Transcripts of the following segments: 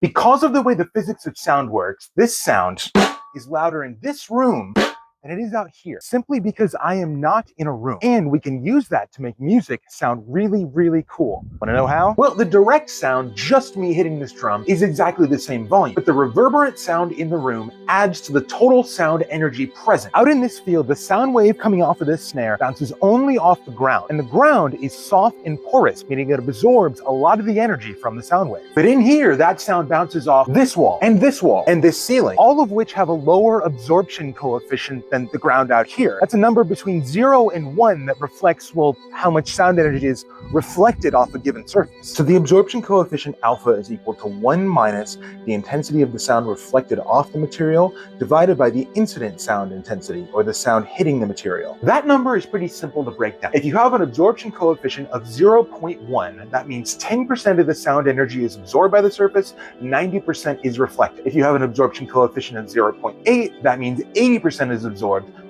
Because of the way the physics of sound works, this sound is louder in this room than it is out here, simply because I am not in a room. And we can use that to make music sound really, really cool. Wanna know how? Well, the direct sound, just me hitting this drum, is exactly the same volume, but the reverberant sound in the room adds to the total sound energy present. Out in this field, the sound wave coming off of this snare bounces only off the ground, and the ground is soft and porous, meaning it absorbs a lot of the energy from the sound wave. But in here, that sound bounces off this wall, and this wall, and this ceiling, all of which have a lower absorption coefficient than the ground out here. That's a number between 0 and 1 that reflects, well, how much sound energy is reflected off a given surface. So the absorption coefficient alpha is equal to 1 minus the intensity of the sound reflected off the material divided by the incident sound intensity, or the sound hitting the material. That number is pretty simple to break down. If you have an absorption coefficient of 0.1, that means 10% of the sound energy is absorbed by the surface, 90% is reflected. If you have an absorption coefficient of 0.8, that means 80% is absorbed,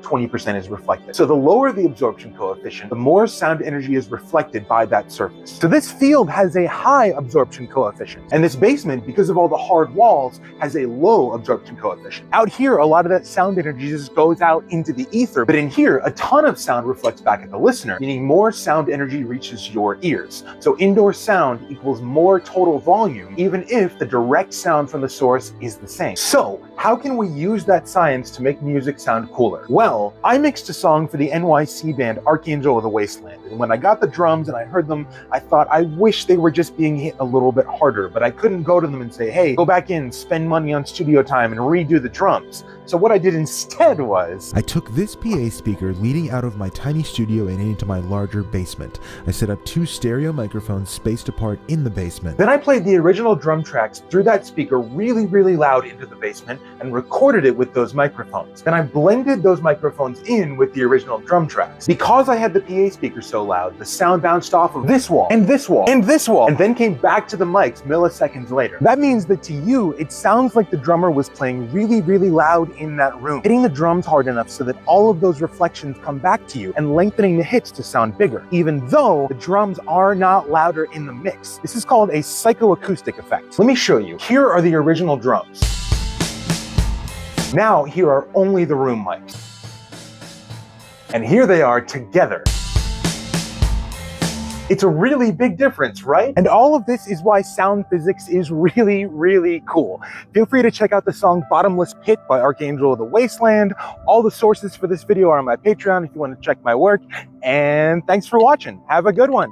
20% is reflected. So the lower the absorption coefficient, the more sound energy is reflected by that surface. So this field has a high absorption coefficient, and this basement, because of all the hard walls, has a low absorption coefficient. Out here, a lot of that sound energy just goes out into the ether, but in here, a ton of sound reflects back at the listener, meaning more sound energy reaches your ears. So indoor sound equals more total volume, even if the direct sound from the source is the same. So how can we use that science to make music sound cooler? Well, I mixed a song for the NYC band Archangel of the Wasteland, and when I got the drums and I heard them, I thought, I wish they were just being hit a little bit harder, but I couldn't go to them and say, hey, go back in, spend money on studio time and redo the drums. So what I did instead was, I took this PA speaker leading out of my tiny studio and into my larger basement. I set up 2 stereo microphones spaced apart in the basement. Then I played the original drum tracks through that speaker really, really loud into the basement and recorded it with those microphones. Then I blended those microphones in with the original drum tracks. Because I had the PA speaker so loud, the sound bounced off of this wall, and this wall, and this wall, and then came back to the mics milliseconds later. That means that to you, it sounds like the drummer was playing really, really loud in that room, hitting the drums hard enough so that all of those reflections come back to you and lengthening the hits to sound bigger, even though the drums are not louder in the mix. This is called a psychoacoustic effect. Let me show you. Here are the original drums. Now here are only the room mics. And here they are together. It's a really big difference, right? And all of this is why sound physics is really, really cool. Feel free to check out the song Bottomless Pit by Archangel of the Wasteland. All the sources for this video are on my Patreon if you want to check my work. And thanks for watching. Have a good one.